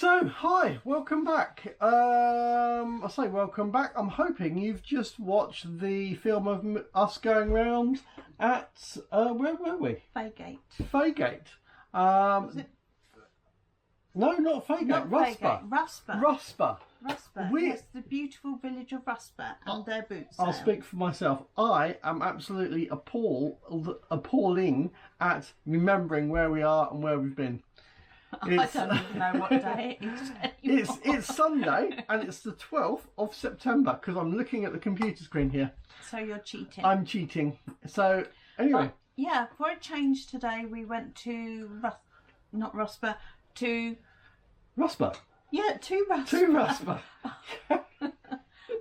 So, hi, welcome back. I say welcome back. I'm hoping you've just watched the film of us going round at, where were we? Faygate. Faygate. Was it? No, not Faygate, Not Rusper. Faygate, Rusper. Rusper. Yes, the beautiful village of Rusper and their boots. I'll speak for myself. I am absolutely appalling at remembering where we are and where we've been. I don't even know what day it is anymore. It's Sunday and it's the 12th of September because I'm looking at the computer screen here. So you're cheating. I'm cheating. So anyway. Yeah, for a change today we went to not Rusper, to Rusper. Yeah, to Rusper. To Rusper.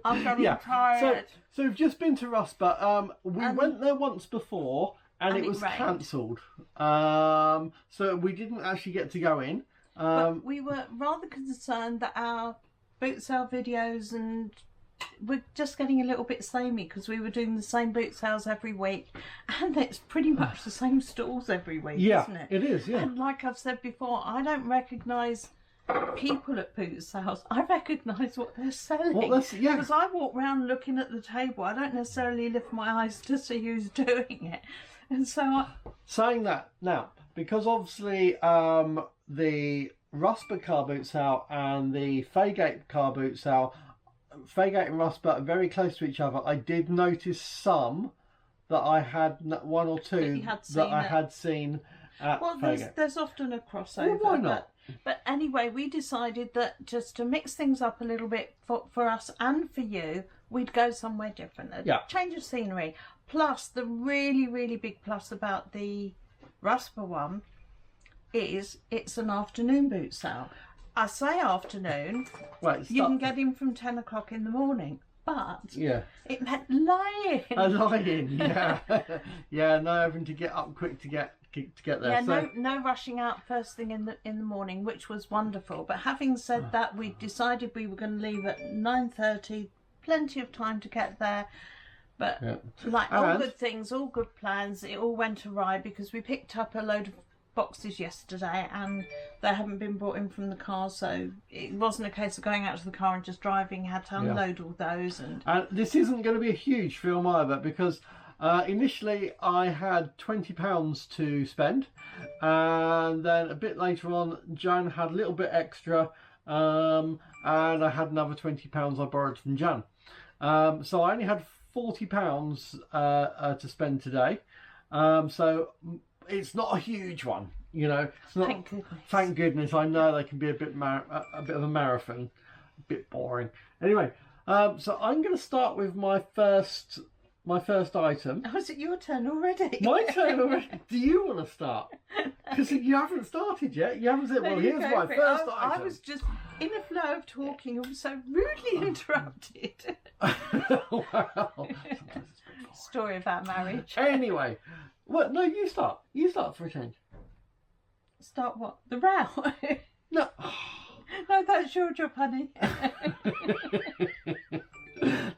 I'm getting tired. So we've just been to Rusper. We went there once before. And it was cancelled, so we didn't actually get to go in. But we were rather concerned that our boot sale videos and we're just getting a little bit samey because we were doing the same boot sales every week, and it's pretty much the same stalls every week, isn't it? It is, yeah. And like I've said before, I don't recognise people at boot sales. I recognise what they're selling. Because I walk around looking at the table. I don't necessarily lift my eyes to see who's doing it. And so saying that now, because obviously the Rusper car boot sale and the Faygate car boot sale, Faygate and Rusper are very close to each other. I did notice some that I had, one or two that I had seen at Faygate. There's often a crossover. Well, why not? But anyway, we decided that just to mix things up a little bit for us and for you, we'd go somewhere different. Change of scenery. Plus, the really, really big plus about the Rusper one is it's an afternoon boot sale. I say afternoon, you can get in from 10 o'clock in the morning. But it meant lying. Lying, yeah. Yeah, no having to get up quick to get there. Yeah, so, no rushing out first thing in the morning, which was wonderful. But having said that, we decided we were going to leave at 9:30. Plenty of time to get there. But like all good things, all good plans, it all went awry because we picked up a load of boxes yesterday and they haven't been brought in from the car, so it wasn't a case of going out to the car and just driving. Had to unload all those. And this isn't going to be a huge film either because initially I had £20 to spend, and then a bit later on Jan had a little bit extra, and I had another £20 I borrowed from Jan. So I only had £40 to spend today. So it's not a huge one, you know. It's not. Thank goodness. Thank goodness. I know they can be a bit of a marathon, a bit boring. Anyway, so I'm going to start with my first item. Oh, is it your turn already? My turn already. Do you want to start? Because you haven't started yet. You haven't said, well, here's my first item. I was just in a flow of talking and was so rudely interrupted. Wow. Story about marriage. Anyway, well, no, you start. You start for a change. Start what? The row? No. No, that's your job, honey.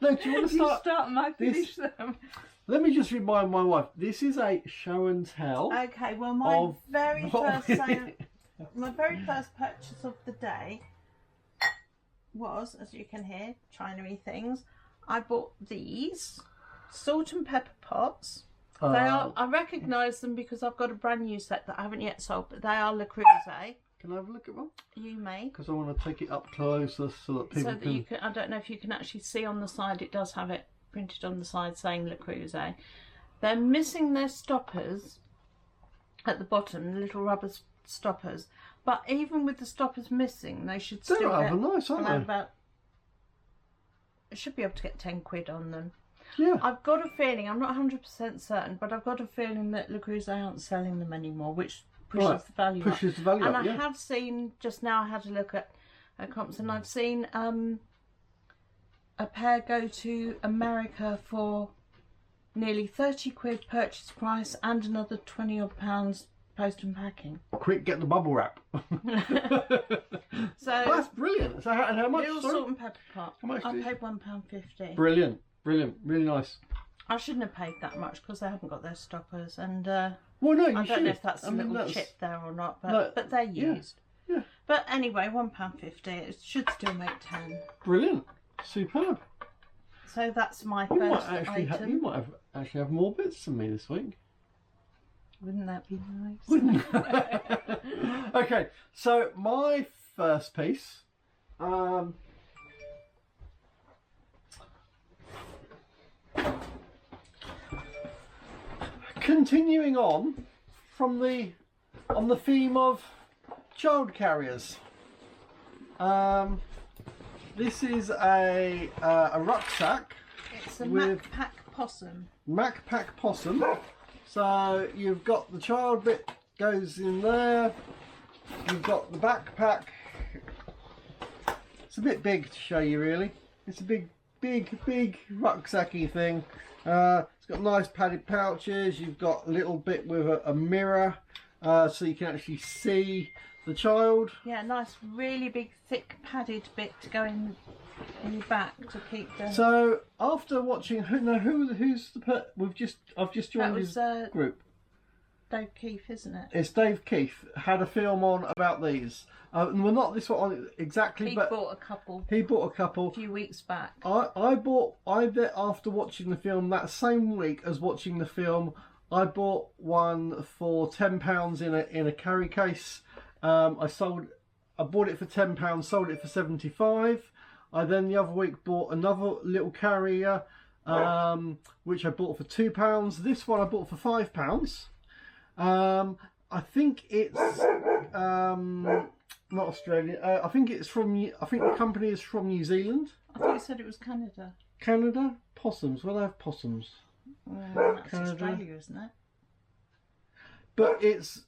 No, do you want to start? You start and I finish them. Let me just remind my wife, this is a show and tell. Okay, well, my very first purchase of the day was, as you can hear, China-y things. I bought these salt and pepper pots. They are. I recognise them because I've got a brand new set that I haven't yet sold, but they are Le Creuset. Can I have a look at one? You may. Because I want to take it up closer so that people can... you can... I don't know if you can actually see on the side. It does have it printed on the side saying Le Creuset. They're missing their stoppers at the bottom, the little rubber stoppers. But even with the stoppers missing, they should still rather nice, aren't they? About... I should be able to get 10 quid on them. Yeah. I've got a feeling, I'm not 100% certain, but I've got a feeling that Le Creuset aren't selling them anymore, which... pushes the value up. And I have seen, just now I had a look at comps, and I've seen a pair go to America for nearly 30 quid purchase price and another 20 odd pounds post and packing. Quick, get the bubble wrap. So that's brilliant. So how much? Little salt and pepper pot. How much? I paid £1.50. Brilliant, brilliant, really nice. I shouldn't have paid that much because they haven't got their stoppers, and well, no, you I don't should. know if that's a little chip there or not, but they're used. Yeah. But anyway, £1.50. It should still make 10. Brilliant. Superb. So that's my You might first actually item. you might actually have more bits than me this week. Wouldn't that be nice? Wouldn't Okay, so my first piece. Continuing on from the theme of child carriers. This is a rucksack. It's a with Macpac Possum. Macpac Possum. So you've got the child bit goes in there. You've got the backpack. It's a bit big to show you, really. It's a big rucksacky thing. It's got nice padded pouches. You've got a little bit with a mirror, so you can actually see the child. Yeah, nice, really big, thick padded bit to go in your back to keep the. So after watching, who's the I've just joined his group. Dave Keefe, isn't it? It's Dave Keefe had a film on about these. Well, not this one exactly, but bought a couple. He bought a couple a few weeks back. I after watching the film that same week as watching the film, I bought one for £10 in a carry case. I bought it for £10, sold it for £75. I then the other week bought another little carrier, which I bought for £2. This one I bought for £5. I think it's not Australian. I think it's from. I think the company is from New Zealand. I thought you said it was Canada. Canada possums. Well, they have possums. That's Canada. Australia, isn't it? But it's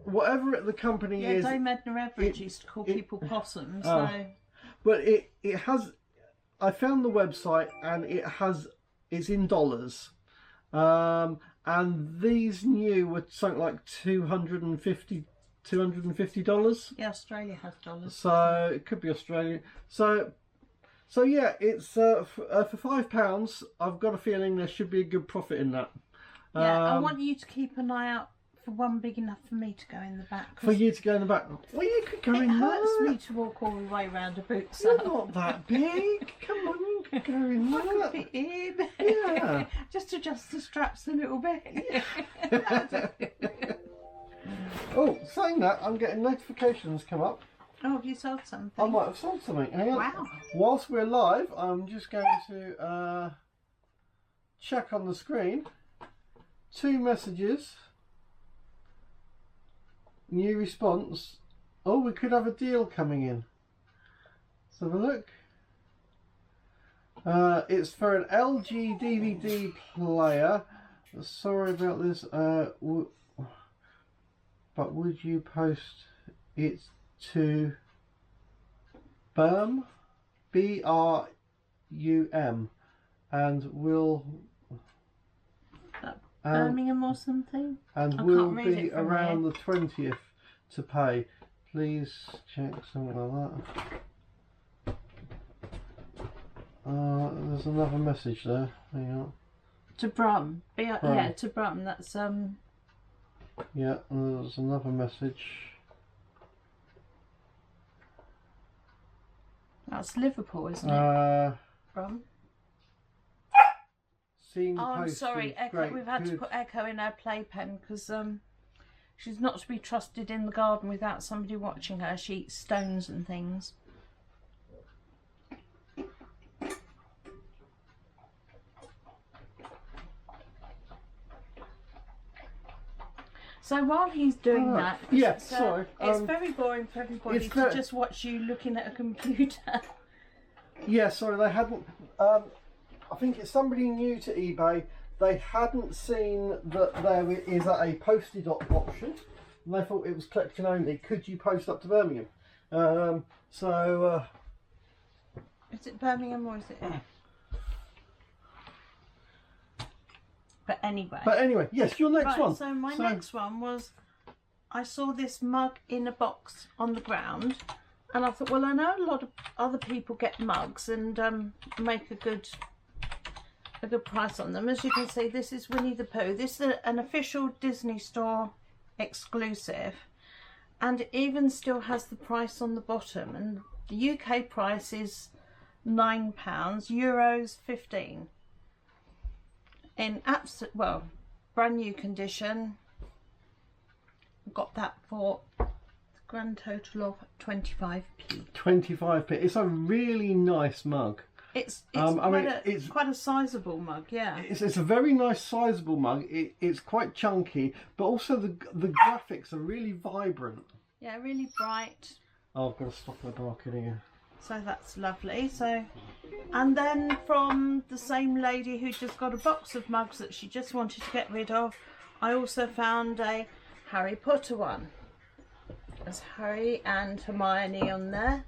whatever the company is. Yeah, Dame Edna Everett used to call people possums. But it has. I found the website and it's in dollars. And these new were something like $250. Yeah, Australia has dollars. So it could be Australia. So yeah, it's for £5. I've got a feeling there should be a good profit in that. Yeah, I want you to keep an eye out for one big enough for me to go in the back. For you to go in the back. Well, you could go in there. It hurts me to walk all the way around a boot You're sale. not that big. Come on, you could go in there. I could fit in. Yeah. Just adjust the straps a little bit. Oh, saying that, I'm getting notifications come up. Oh, have you sold something? I might have sold something. Hang on. Wow. Whilst we're live, I'm just going to check on the screen. 2 messages. New response. Oh, we could have a deal coming in. Let's have a look. It's for an LG DVD player. Sorry about this. But would you post it to BRUM, BRUM, and will Birmingham or something? And will be around the 20th to pay. Please check something like that. There's another message there. Hang on. To BRUM. Yeah, to BRUM. That's Yeah, there's another message. That's Liverpool, isn't it? BRUM. I'm sorry, Echo. We've had to put Echo in her playpen because she's not to be trusted in the garden without somebody watching her. She eats stones and things. So while he's doing that, sorry, it's very boring for everybody to just watch you looking at a computer. Yeah, sorry, they hadn't. I think it's somebody new to eBay. They hadn't seen that there is a posted option, and they thought it was collection only. Could you post up to Birmingham? Is it Birmingham or is it? But anyway, yes, your next one. So my next one was, I saw this mug in a box on the ground, and I thought, well, I know a lot of other people get mugs and make a good price on them. As you can see, this is Winnie the Pooh. This is an official Disney Store exclusive, and it even still has the price on the bottom, and the UK price is £9, euros 15. In brand new condition. Got that for a grand total of 25p. 25p. It's a really nice mug. It's it's quite a sizable mug, yeah. It's a very nice sizable mug. It's quite chunky, but also the graphics are really vibrant. Yeah, really bright. Oh, I've got to stop my barking again. So that's lovely. So, and then from the same lady who just got a box of mugs that she just wanted to get rid of, I also found a Harry Potter one. There's Harry and Hermione on there.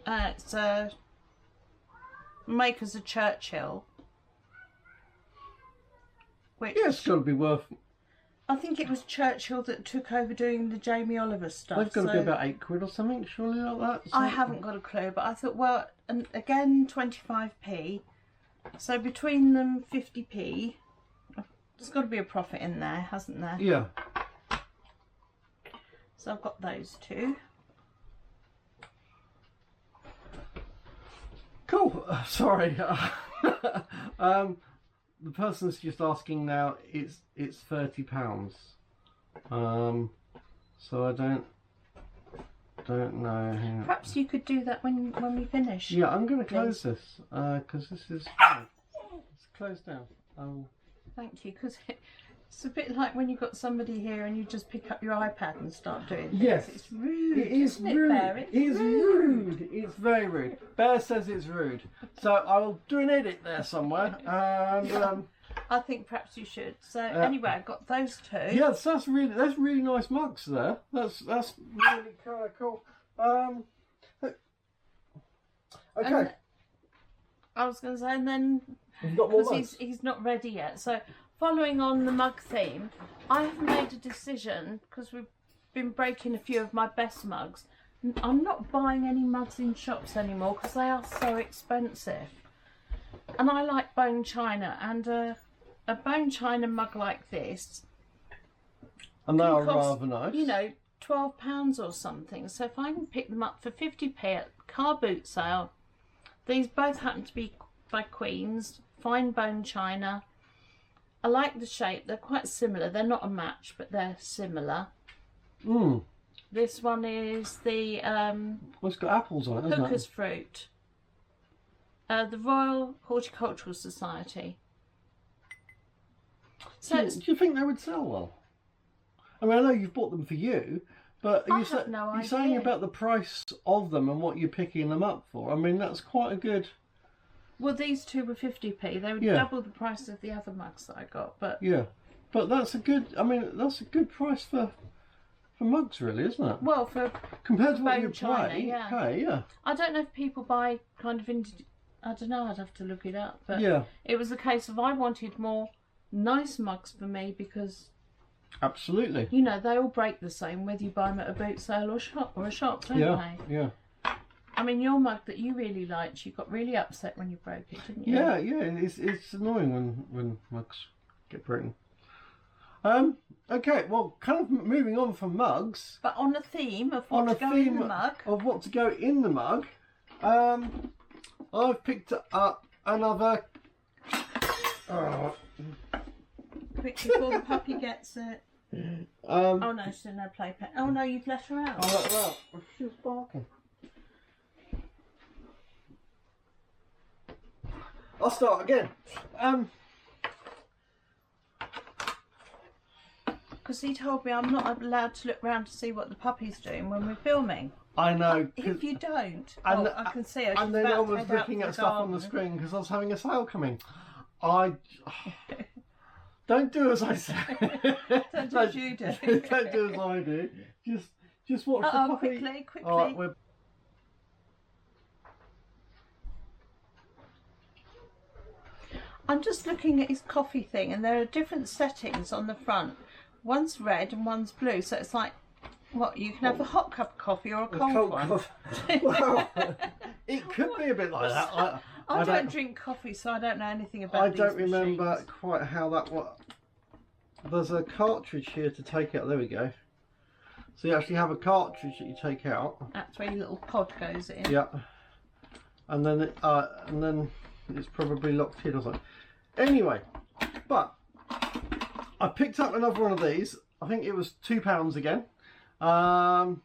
It's Makers of Churchill. Which, Yeah, it's got to be worth. I think it was Churchill that took over doing the Jamie Oliver stuff. They've got to be about £8 or something, surely, like that. I haven't got a clue, but I thought, well, and again 25p. So between them 50p. There's got to be a profit in there, hasn't there? Yeah. So I've got those two. Cool. Sorry. The person's just asking now. It's £30. So I don't know. Perhaps you could do that when we finish. Yeah, I'm going to close this because this is. It's closed down. Thank you, because it's a bit like when you've got somebody here and you just pick up your iPad and start doing things. Yes. It's rude. It is rude. Bear? It's rude. It's very rude. Bear says it's rude. So I will do an edit there somewhere. And I think perhaps you should. So anyway, I got those two. yes, that's really nice mugs there. That's really kind of cool. Okay. And I was going to say, and then You've got more because mugs. he's not ready yet. So following on the mug theme, I have made a decision because we've been breaking a few of my best mugs. I'm not buying any mugs in shops anymore because they are so expensive. And I like bone china, and a bone china mug like this. And they are cost, rather nice. You know, £12 or something. So if I can pick them up for 50p at car boot sale, these both happen to be by Queen's, fine bone china. I like the shape. They're quite similar. They're not a match, but they're similar. This one is the well, it's got apples on it, hasn't hooker's it? fruit. The Royal Horticultural Society. So Do you think they would sell well? I mean, I know you've bought them for you, but I you're have no saying idea. about the price of them and what you're picking them up for. I mean, that's quite a good. well, these two were 50p. They were Yeah. double the price of the other mugs that I got. But Yeah, but that's a good. I mean, that's a good price for mugs, really, isn't it? well, for Compared to what bone you china, pay. yeah. Okay, yeah, I don't know if people buy kind of I don't know. I'd have to look it up. But yeah, it was a case of I wanted more nice mugs for me because absolutely. you know they all break the same whether you buy them at a boot sale or a shop, don't Yeah, they? yeah. I mean, your mug that you really liked, you got really upset when you broke it, didn't you? Yeah, yeah, it's annoying when mugs get broken. Okay, well, kind of moving on from mugs. But on a theme of On what a to go in theme the mug. of what to go in the mug, I've picked up another. Quick before the puppy gets it. Oh no, she's in no playpen. Oh no, you've let her out. Well, she was barking. I'll start again. Because he told me I'm not allowed to look round to see what the puppy's doing when we're filming. I know. If you don't, And, I can see her. And then I was looking at stuff on the screen because I was having a sale coming. Don't do as I say. Don't do as you do. Don't do as I do. Just watch the puppy. Quickly. All right, we're... I'm just looking at his coffee thing, and there are different settings on the front. One's red and one's blue, so it's like, what, you can have a hot cup of coffee or a cold one. Well, it could be a bit like that. I don't drink coffee, so I don't know anything about I don't these remember machines. quite how that was. there's a cartridge here to take out. There we go. So you actually have a cartridge that you take out. That's where your little pod goes in. Yeah. And then it's probably locked in or something. Anyway, but I picked up another one of these. I think it was £2 again. So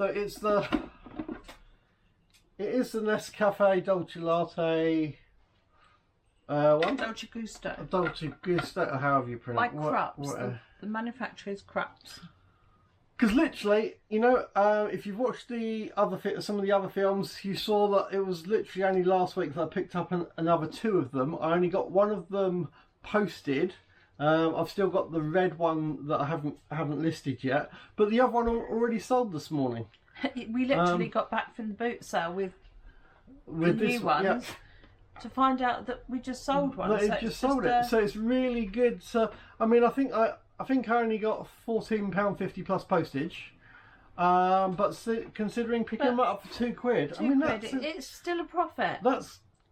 it is the Nescafe Dolce Latte one. Dolce Gusto. Dolce Gusto, or however you pronounce it. Like Krups. The manufacturer is Krups. Because literally, you know, if you've watched some of the other films, you saw that it was literally only last week that I picked up another 2 of them. I only got one of them posted. I've still got the red one that I haven't listed yet, but the other one already sold this morning. We literally got back from the boot sale with the new ones. Yeah. To find out that we just sold one. So just sold it. So it's really good. So I mean, I think I only got £14.50 plus postage. But considering picking them up for £2, I mean it's still a profit.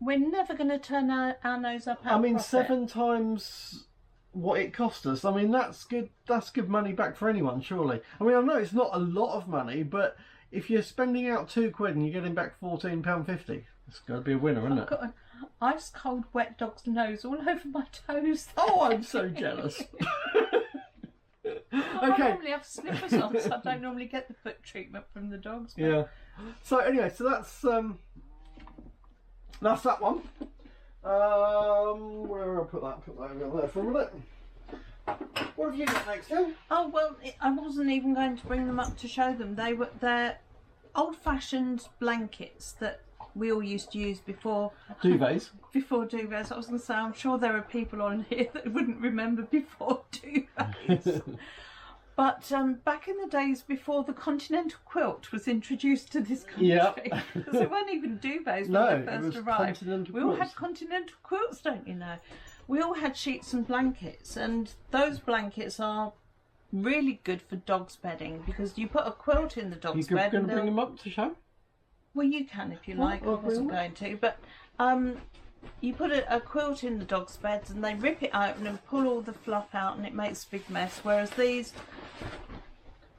We're never going to turn our nose up at profit. 7 times what it cost us. I mean, that's good. That's good money back for anyone, surely. I mean, I know it's not a lot of money, but if you're spending out £2 and you're getting back £14.50, it's got to be a winner, isn't it? Got an ice cold wet dog's nose all over my toes. Oh, I'm so jealous. I normally have slippers on, so I don't normally get the foot treatment from the dogs. But... Yeah. So anyway, so that's that one. Where do I put that? Put that over there for a minute. What have you got next, Tim? Oh well, I wasn't even going to bring them up to show them. They're old-fashioned blankets that we all used to use before duvets. Before duvets, I was going to say, I'm sure there are people on here that wouldn't remember before duvets. But back in the days before the continental quilt was introduced to this country, because there weren't even duvets when they first arrived. We all had continental quilts, don't you know? We all had sheets and blankets, and those blankets are really good for dog's bedding because you put a quilt in the dog's bed. You're going to bring them up to show? Well, you can if you like. I wasn't going to, but you put a quilt in the dog's beds and they rip it open and pull all the fluff out and it makes a big mess. Whereas these,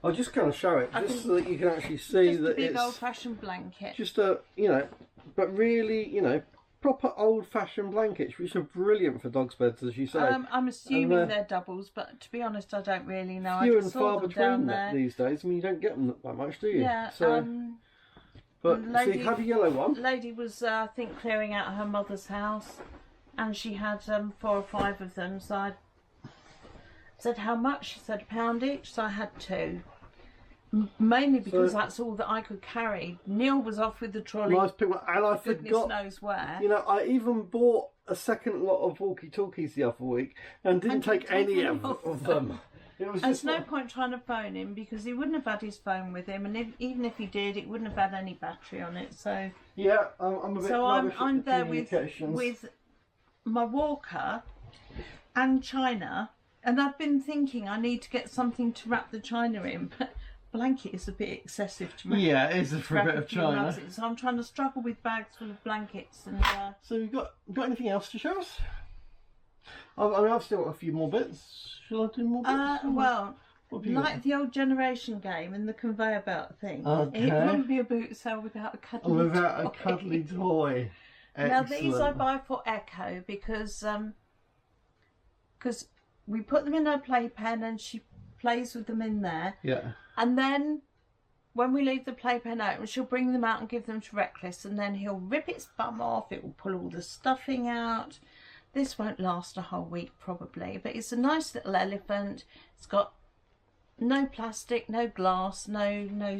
I'll just kind of show it just so that you can actually see that it's a big old-fashioned blanket. Just but really, proper old-fashioned blankets, which are brilliant for dog's beds, as you say. I'm assuming they're doubles, but to be honest, I don't really know. Few and far between these days. I mean, you don't get them that much, do you? Yeah. So, but so you have a yellow one. Lady was, I think, clearing out her mother's house, and she had 4 or 5 of them. So I said, "How much?" She said, £1 each. So I had 2. Mainly because that's all that I could carry. Neil was off with the trolley. Nice pick, and I goodness forgot. Knows where. I even bought a second lot of walkie-talkies the other week and didn't take any of them. There's no point trying to phone him because he wouldn't have had his phone with him, and even if he did, it wouldn't have had any battery on it. So yeah, I'm a bit. So I'm there with my walker and china, and I've been thinking I need to get something to wrap the china in, but blanket is a bit excessive to me. Yeah, it is for a bit of china. So I'm trying to struggle with bags full of blankets and. So you've got anything else to show us? I've still got a few more bits. Shall I do more bits? Well, like the old generation game and the conveyor belt thing. Okay. It wouldn't be a boot sale without a cuddly toy. Without a cuddly toy. Now these I buy for Echo because we put them in her playpen and she plays with them in there. Yeah. And then when we leave the playpen open, she'll bring them out and give them to Reckless, and then he'll rip its bum off. It will pull all the stuffing out. This won't last a whole week probably, but it's a nice little elephant. It's got no plastic, no glass, no.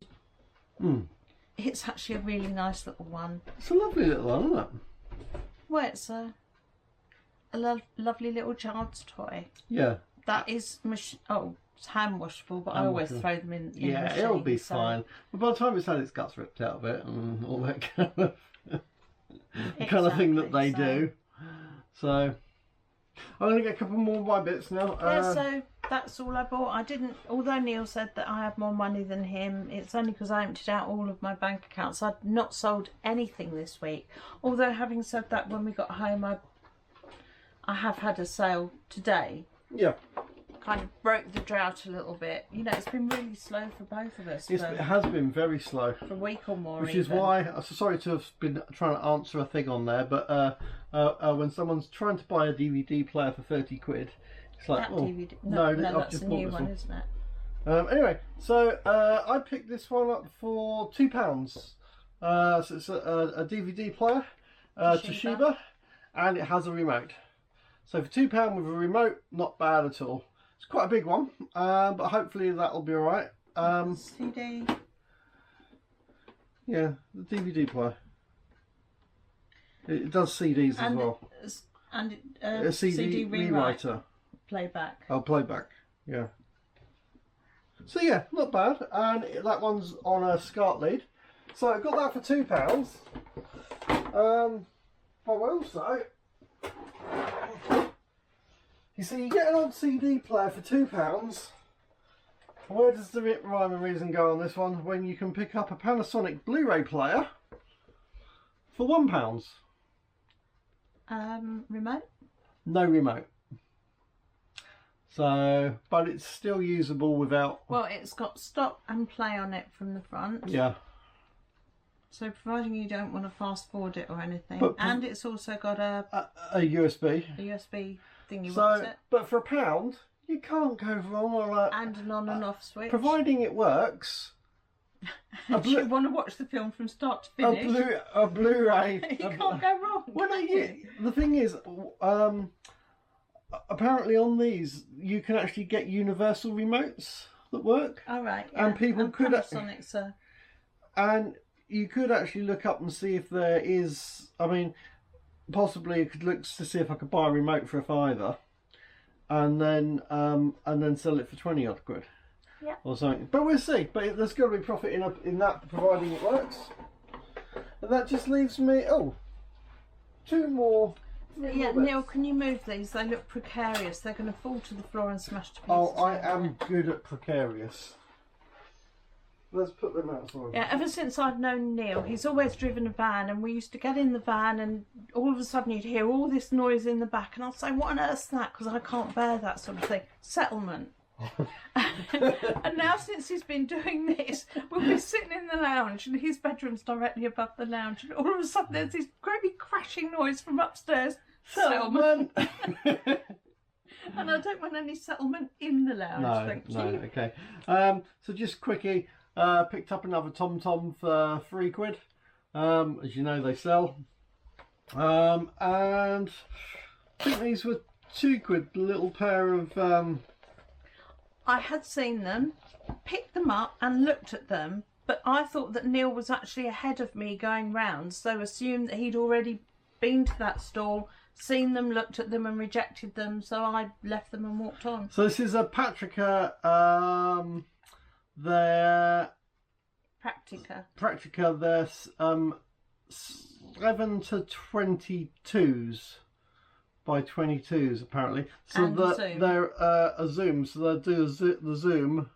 It's actually a really nice little one. It's a lovely little one, isn't it? Well, it's a lovely little child's toy. Yeah. That is it's hand washable, but I always throw them in. Yeah, the it'll be fine. But by the time it's had its guts ripped out of it and all that kind of thing that they do. So I'm going to get a couple more of my bits now. So that's all I bought. Although Neil said that I had more money than him, it's only because I emptied out all of my bank accounts. I'd not sold anything this week. Although having said that, when we got home, I have had a sale today. Yeah. kind of broke the drought a little bit. You know, it's been really slow for both of us It has been very slow. for a week or more. Which is why, I'm sorry to have been trying to answer a thing on there, but when someone's trying to buy a DVD player for 30 quid, it's like, that oh, DVD. no, No, I've that's just a bought new this one, one. isn't it? Anyway, so I picked this one up for £2. So it's a DVD player, Toshiba, and it has a remote. So for £2 with a remote, not bad at all. It's quite a big one, but hopefully that'll be alright. CD. Yeah, the DVD player. It does CDs as well. And A CD rewriter. Playback. Oh, playback. Yeah. So yeah, not bad. And that one's on a SCART lead. So I got that for £2. But also, you see, you get an old CD player for £2. Where does the rhyme and reason go on this one? When you can pick up a Panasonic Blu-ray player for £1. Remote? No remote. So, but it's still usable without. Well, it's got stop and play on it from the front. Yeah. So providing you don't want to fast forward it or anything, But- and it's also got a USB. USB thingy. So, What's it? but for £1, you can't go wrong on that. And an on and off switch. Providing it works. If you want to watch the film from start to finish, A Blu-ray. you can't go wrong. Well, no, can you, you? the thing is, apparently on these you can actually get universal remotes that work, All right. Yeah. and people could Panasonic, so and you could actually look up and see if there is. I mean, possibly you could look to see if I could buy a remote for £5, and then sell it for 20 odd quid. Yeah. Or something. But we'll see. But there's got to be profit in that, providing it works. And that just leaves me two more. Yeah, Neil, can you move these? They look precarious. They're going to fall to the floor and smash to pieces. Oh, I am good at precarious. Let's put them outside. Yeah, ever since I've known Neil, he's always driven a van, and we used to get in the van, and all of a sudden you'd hear all this noise in the back, and I'd say, "What on earth's that?" Because I can't bear that sort of thing. Settlement. And now, since he's been doing this, we'll be sitting in the lounge, and his bedroom's directly above the lounge, and all of a sudden there's this great big crashing noise from upstairs. Settlement. And I don't want any settlement in the lounge. Thank you. Okay. So just quickie, picked up another TomTom for £3. As you know, they sell. And I think these were £2. A little pair of. I had seen them, picked them up and looked at them, but I thought that Neil was actually ahead of me going round, so assumed that he'd already been to that stall, seen them, looked at them and rejected them, so I left them and walked on. So this is a Patrica, their Practica. Their 7 to 22s by 22s apparently. So And zoom. they're a zoom. So they'll do the zoom.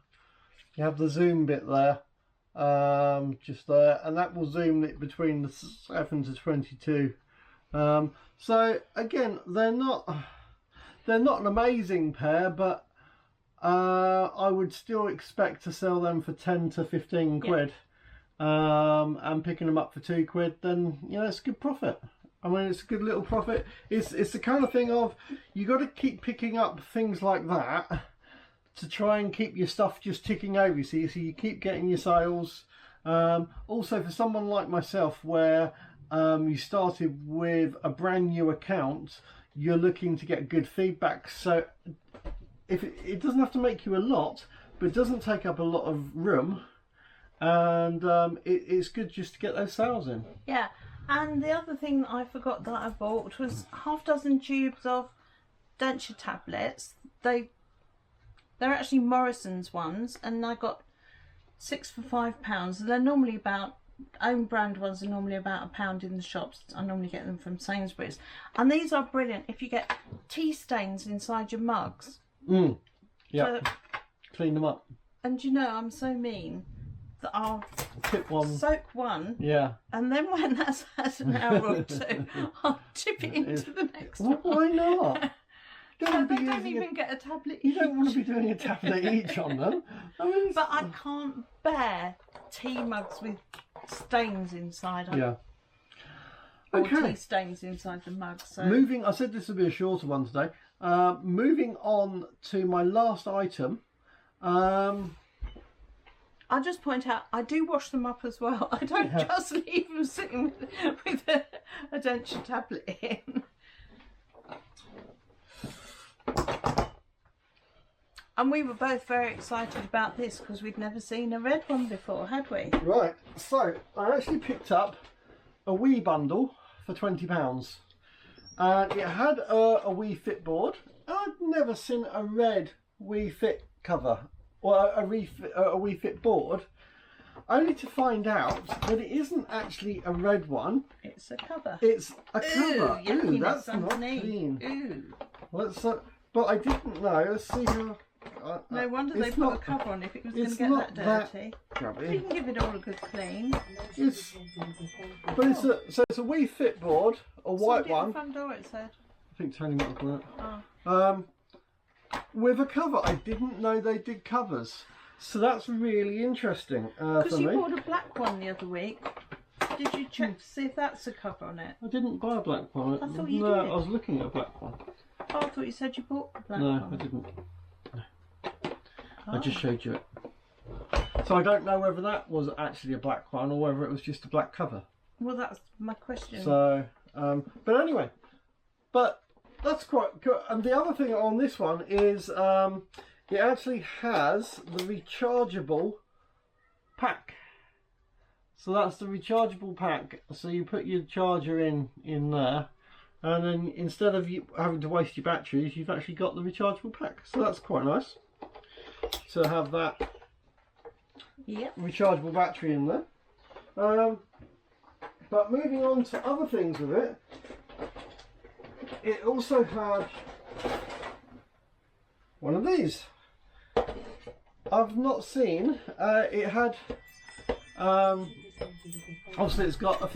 You have the zoom bit there, just there, and that will zoom it between the 7 to 22. So again, they're not an amazing pair, but I would still expect to sell them for 10 to 15 quid. And picking them up for £2, then it's a good profit. I mean, it's a good little profit. It's the kind of thing of you got to keep picking up things like that to try and keep your stuff just ticking over. So you keep getting your sales. Also, for someone like myself, where you started with a brand new account, you're looking to get good feedback. So if it doesn't have to make you a lot, but it doesn't take up a lot of room, and it's good just to get those sales in. Yeah, and the other thing that I forgot that I bought was half dozen tubes of denture tablets. They're actually Morrison's ones, and I got 6 for £5. They're normally about, own brand ones are normally about £1 in the shops. I normally get them from Sainsbury's, and these are brilliant if you get tea stains inside your mugs. Yeah, So, clean them up. and I'm so mean that I'll Tip one. soak one, Yeah. and then when that's had an hour or two, I'll tip it into the next one. Why not? don't want to be They don't using even get a tablet you each. don't want to be doing a tablet each on them. I mean, But I can't bear tea mugs with stains inside. yeah. Or Okay. tea stains inside the mug. So Moving, I said this would be a shorter one today. Moving on to my last item. I'll just point out, I do wash them up as well. I don't just leave them sitting with a denture tablet in. And we were both very excited about this because we'd never seen a red one before, had we? Right, so I actually picked up a Wii bundle for £20. And it had a Wii Fit board. I'd never seen a red Wii Fit cover or a Wii Fit board, only to find out that it isn't actually a red one. It's a cover. It's a cover. Ooh, That's not underneath. clean. Ooh. Let's, but I didn't know. Let's see how. No wonder they it's put a not- cover on if it was going to it's get not that dirty. We grubby. can give it all a good clean. It's, but it's a Wii Fit board, a white Somebody at one. the front door, it said. I think Tony might have done it. Oh. With a cover. I didn't know they did covers, so that's really interesting for Because you me. bought a black one the other week. Did you check to see if that's a cover on it? I didn't buy a black one. I thought you no, did. I was looking at a black one. Oh, I thought you said you bought a black No, one. I didn't. Oh. I just showed you it. So I don't know whether that was actually a black one or whether it was just a black cover. Well, that's my question. So, but anyway, but that's quite good. And the other thing on this one is it actually has the rechargeable pack. So that's the rechargeable pack. So you put your charger in there, and then instead of you having to waste your batteries, you've actually got the rechargeable pack. So that's quite nice to have that rechargeable battery in there. But moving on to other things with it, it also had one of these. I've not seen. It had. Obviously, it's got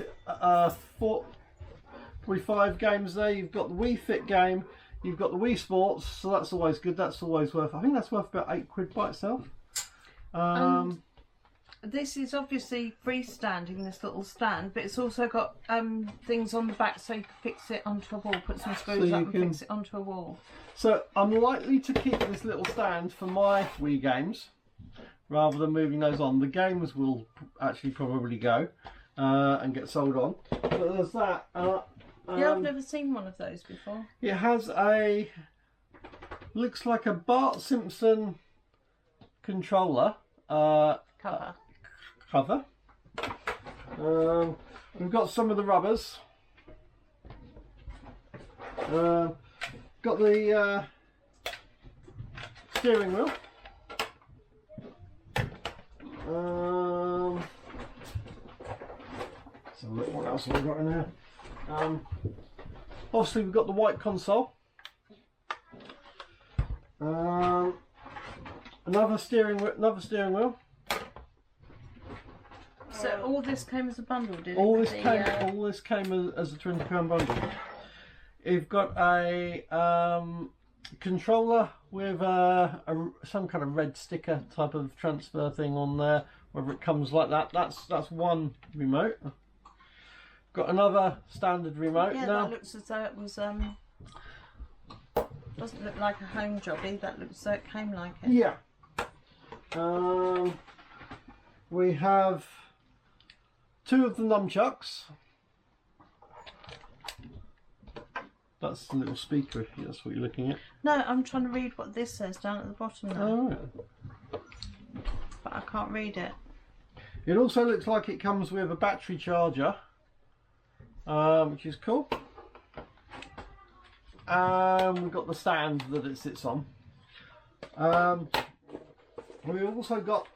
probably 5 games there. You've got the Wii Fit Game. You've got the Wii Sports, so that's always good. That's always worth. I think that's worth about £8 by itself. This is obviously freestanding, this little stand, but it's also got things on the back so you can fix it onto a wall, put some screws up and fix it onto a wall. So I'm likely to keep this little stand for my Wii games rather than moving those on. The games will actually probably go and get sold on. But there's that. Yeah, I've never seen one of those before. It has looks like a Bart Simpson controller Cover. cover. We've got some of the rubbers. Got the steering wheel. So look, what else have we got in there? Obviously we've got the white console. Another steering wheel. So all this came as a bundle, did it? All with this the, came as a £20 bundle. You've got a controller with some kind of red sticker type of transfer thing on there. Whether it comes like that, that's one remote. Got another standard remote. Yeah, now that looks as though it was doesn't look like a home jobby. That looks as though it came like it. yeah. We have 2 of the nunchucks. That's the little speaker, if that's what you're looking at. No, I'm trying to read what this says down at the bottom there, Oh, right. but I can't read it. It also looks like it comes with a battery charger, which is cool. We've got the stand that it sits on. We've also got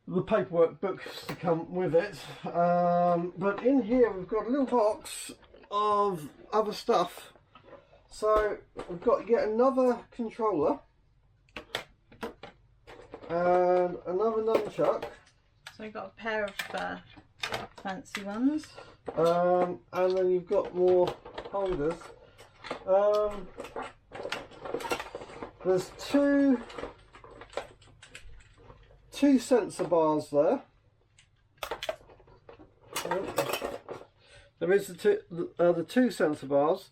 the paperwork books to come with it. But in here we've got a little box of other stuff. So we've got yet another controller and another nunchuck. So we've got a pair of fancy ones. And then you've got more holders. There's two sensor bars there. There is the two sensor bars.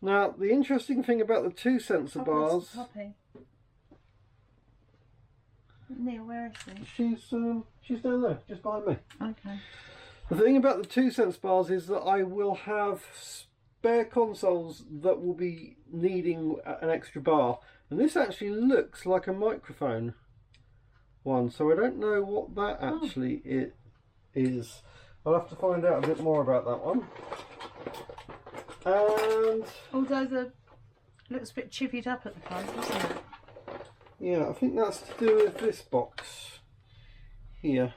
Now, the interesting thing about the two sensor bars. Poppy. Neil, where is she? She's down there, just behind me. Okay. The thing about the two sensor bars is that I will have spare consoles that will be needing an extra bar, and this actually looks like a microphone one, so I don't know what that actually it is. I'll have to find out a bit more about that one. And although the looks a bit chivied up at the front, doesn't it? Yeah, I think that's to do with this box here.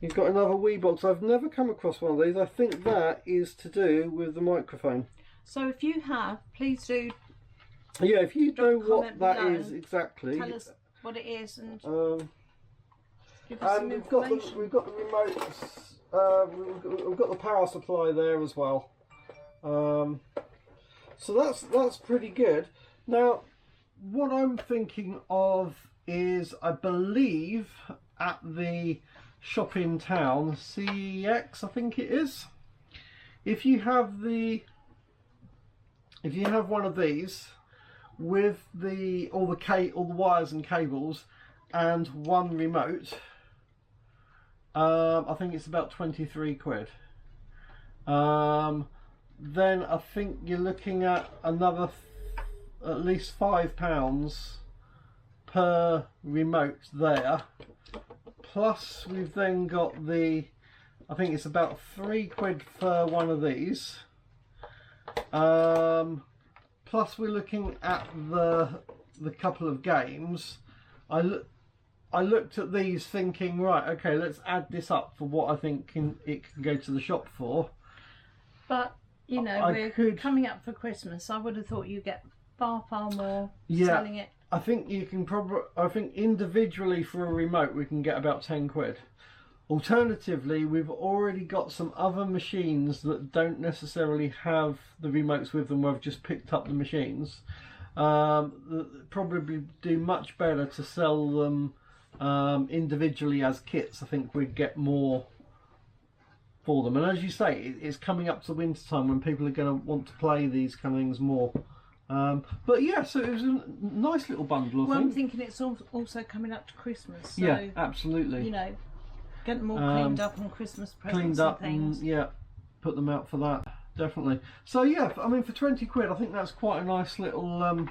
You've got another Wii box. I've never come across one of these. I think that is to do with the microphone. So if you have, please do. Yeah, if you know what that is exactly, tell us what it is and give us and some we've information. got the remotes. We've got the power supply there as well. So that's pretty good. Now, what I'm thinking of is, I believe at the shop in town, CEX, I think it is. If you have one of these with all the wires and cables and one remote, I think it's about 23 quid. Then I think you're looking at another at least £5 per remote there. Plus we've then got I think it's about 3 quid for one of these. Plus we're looking at the couple of games. I looked at these thinking, right, okay, let's add this up for what I think it can go to the shop for. But, you know, we're coming up for Christmas. I would have thought you'd get far more selling it. I think you can I think individually for a remote we can get about 10 quid. Alternatively, we've already got some other machines that don't necessarily have the remotes with them, where I've just picked up the machines. Probably do much better to sell them individually as kits. I think we'd get more for them. And as you say, it's coming up to winter time when people are going to want to play these kind of things more. But yeah, so it was a nice little bundle. I'm thinking it's also coming up to Christmas. So, yeah, absolutely. You know, get them all cleaned up on Christmas presents cleaned up and things. And, yeah, put them out for that, definitely. So yeah, I mean, for 20 quid, I think that's quite a nice little bundle.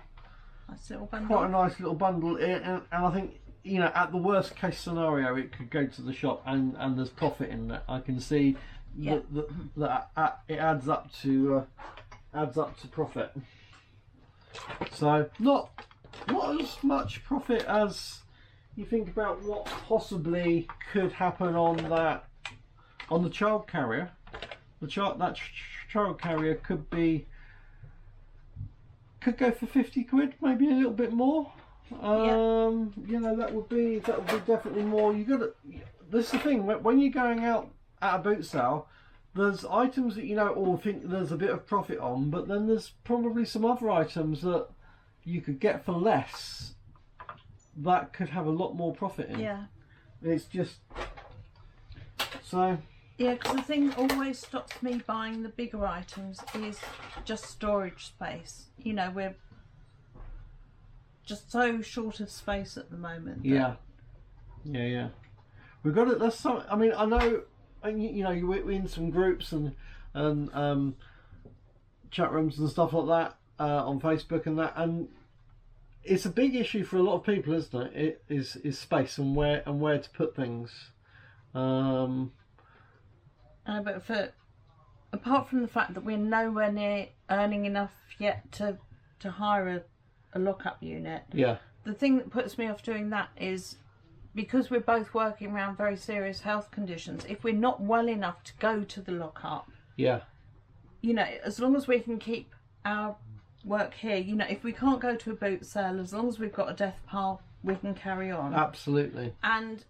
Quite a nice little bundle, and I think, you know, at the worst case scenario, it could go to the shop and there's profit in that. I can see that it adds up to profit. So not as much profit as you think about what possibly could happen on the child carrier. That child carrier could go for 50 quid, maybe a little bit more. You know, that would be definitely more. This is the thing, when you're going out at a boot sale, there's items that you know all think there's a bit of profit on, but then there's probably some other items that you could get for less that could have a lot more profit in. Yeah. It's just so. Yeah, because the thing that always stops me buying the bigger items is just storage space. You know, we're just so short of space at the moment. Yeah. We've got it. There's some. I mean, I know. You know, you're in some groups and chat rooms and stuff like that on Facebook and that, and it's a big issue for a lot of people, isn't it? It is space and where to put things. But apart from the fact that we're nowhere near earning enough yet to hire a lock-up unit. Yeah. The thing that puts me off doing that is, because we're both working around very serious health conditions, if we're not well enough to go to the lock-up, yeah, you know, as long as we can keep our work here, you know, if we can't go to a boot sale, as long as we've got a death pile, we can carry on. Absolutely. And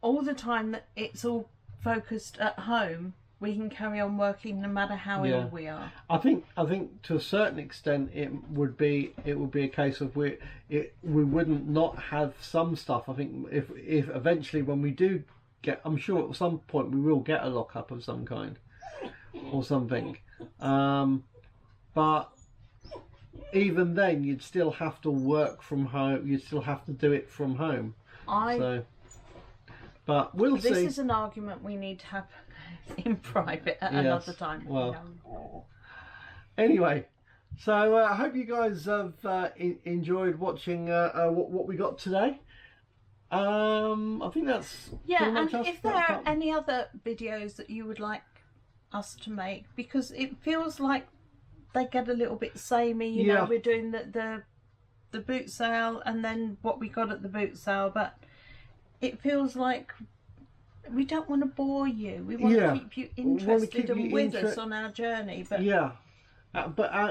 all the time that it's all focused at home, we can carry on working no matter how ill we are. I think to a certain extent it would be a case of we wouldn't not have some stuff. I think if eventually when we do get, I'm sure at some point we will get a lockup of some kind or something, but even then you'd still have to work from home. You'd still have to do it from home. But we'll see. This is an argument we need to have in private at another time. Well, anyway, so I hope you guys have enjoyed watching what we got today. I think that's and if there are any other videos that you would like us to make, because it feels like they get a little bit samey. You know, we're doing the boot sale and then what we got at the boot sale, but it feels like we don't want to bore you. We want to keep you interested and with us on our journey. But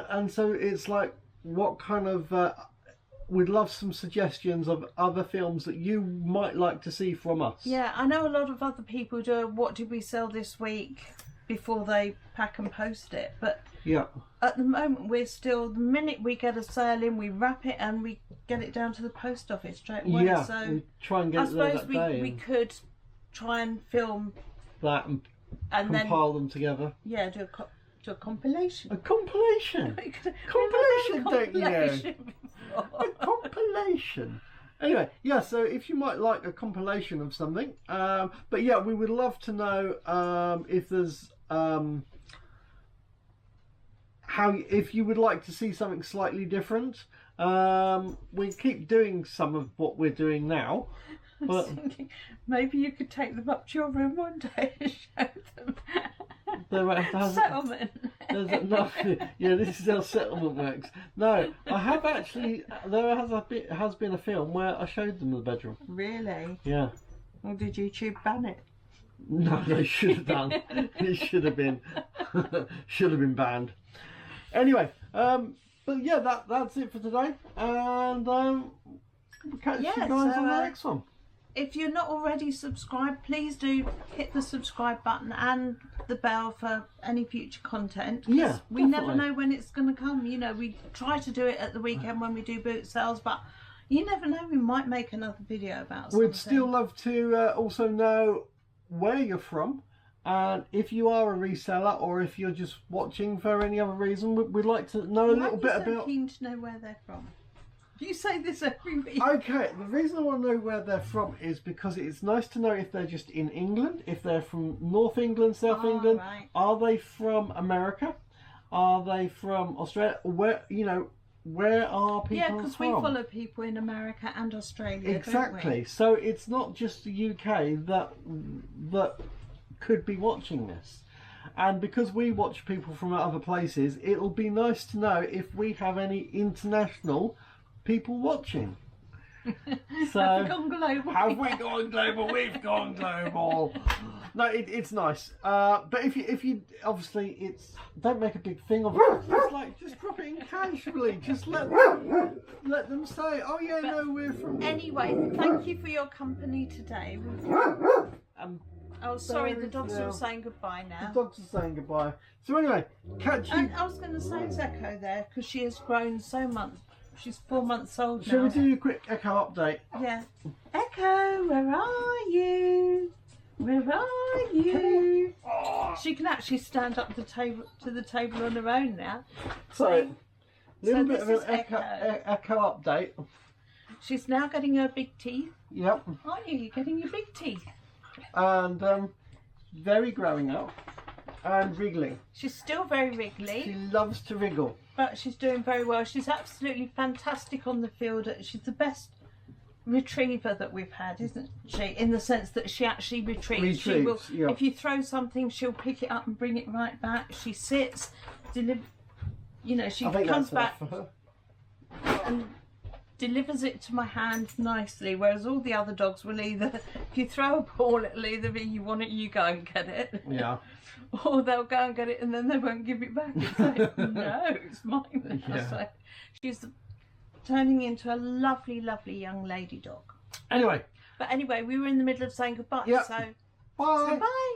and so it's like, what kind of we'd love some suggestions of other films that you might like to see from us. Yeah, I know a lot of other people do what did we sell this week before they pack and post it, but at the moment we're still, the minute we get a sale in, we wrap it and we get it down to the post office straight away. So we try and get it there that day. We could try and film that and compile them together. Yeah, do a compilation. A compilation. Compilation, don't you know? A compilation. Anyway, so if you might like a compilation of something, but we would love to know if there's if you would like to see something slightly different. We keep doing some of what we're doing now, but maybe you could take them up to your room one day and show them. Settlement. This is how settlement works. No, I have actually. There has been a film where I showed them the bedroom. Really? Yeah. Well, did YouTube ban it? No, they should have done. It should have been banned. Anyway, but that's it for today, and we'll catch you guys on the next one. If you're not already subscribed, please do hit the subscribe button and the bell for any future content. Yeah, we never know when it's going to come. You know, we try to do it at the weekend when we do boot sales, but you never know. We might make another video about something. We'd still love to also know where you're from, and if you are a reseller or if you're just watching for any other reason, we'd like to know a little bit about. I'm keen to know where they're from. You say this every week. Okay, the reason I want to know where they're from is because it's nice to know if they're just in England, if they're from North England, South England. Right. Are they from America? Are they from Australia? Where are people from? Yeah, because we follow people in America and Australia. Exactly. Don't we? So it's not just the UK that could be watching this. And because we watch people from other places, it'll be nice to know if we have any international people watching. So have we gone global? Have we gone global? We've gone global. No, it's nice. But if you obviously don't make a big thing of it. Just drop it in casually. Just let them say, oh yeah, no, we're from. Anyway, thank you for your company today. Oh, sorry, the dogs are saying goodbye now. The dogs are saying goodbye. So anyway, catch you. And I was going to say it's Echo there because she has grown so much. She's 4 months old now. Shall we do a quick Echo update? Yeah. Echo, where are you? Where are you? She can actually stand up to the table on her own now. So, a little bit of an Echo update. She's now getting her big teeth. Yep. Aren't you? You're getting your big teeth. And very growing up and wriggling. She's still very wriggly. She loves to wriggle. But she's doing very well. She's absolutely fantastic on the field. She's the best retriever that we've had, isn't she? In the sense that she actually retrieves. She will, if you throw something, she'll pick it up and bring it right back. She sits, she comes back and delivers it to my hand nicely, whereas all the other dogs will either, if you throw a ball, it'll either be you want it, you go and get it. Yeah. Or they'll go and get it and then they won't give it back. It's like, no, it's mine. Yeah. So she's turning into a lovely, lovely young lady dog. Anyway. But anyway, we were in the middle of saying goodbye. Yep. So bye. bye.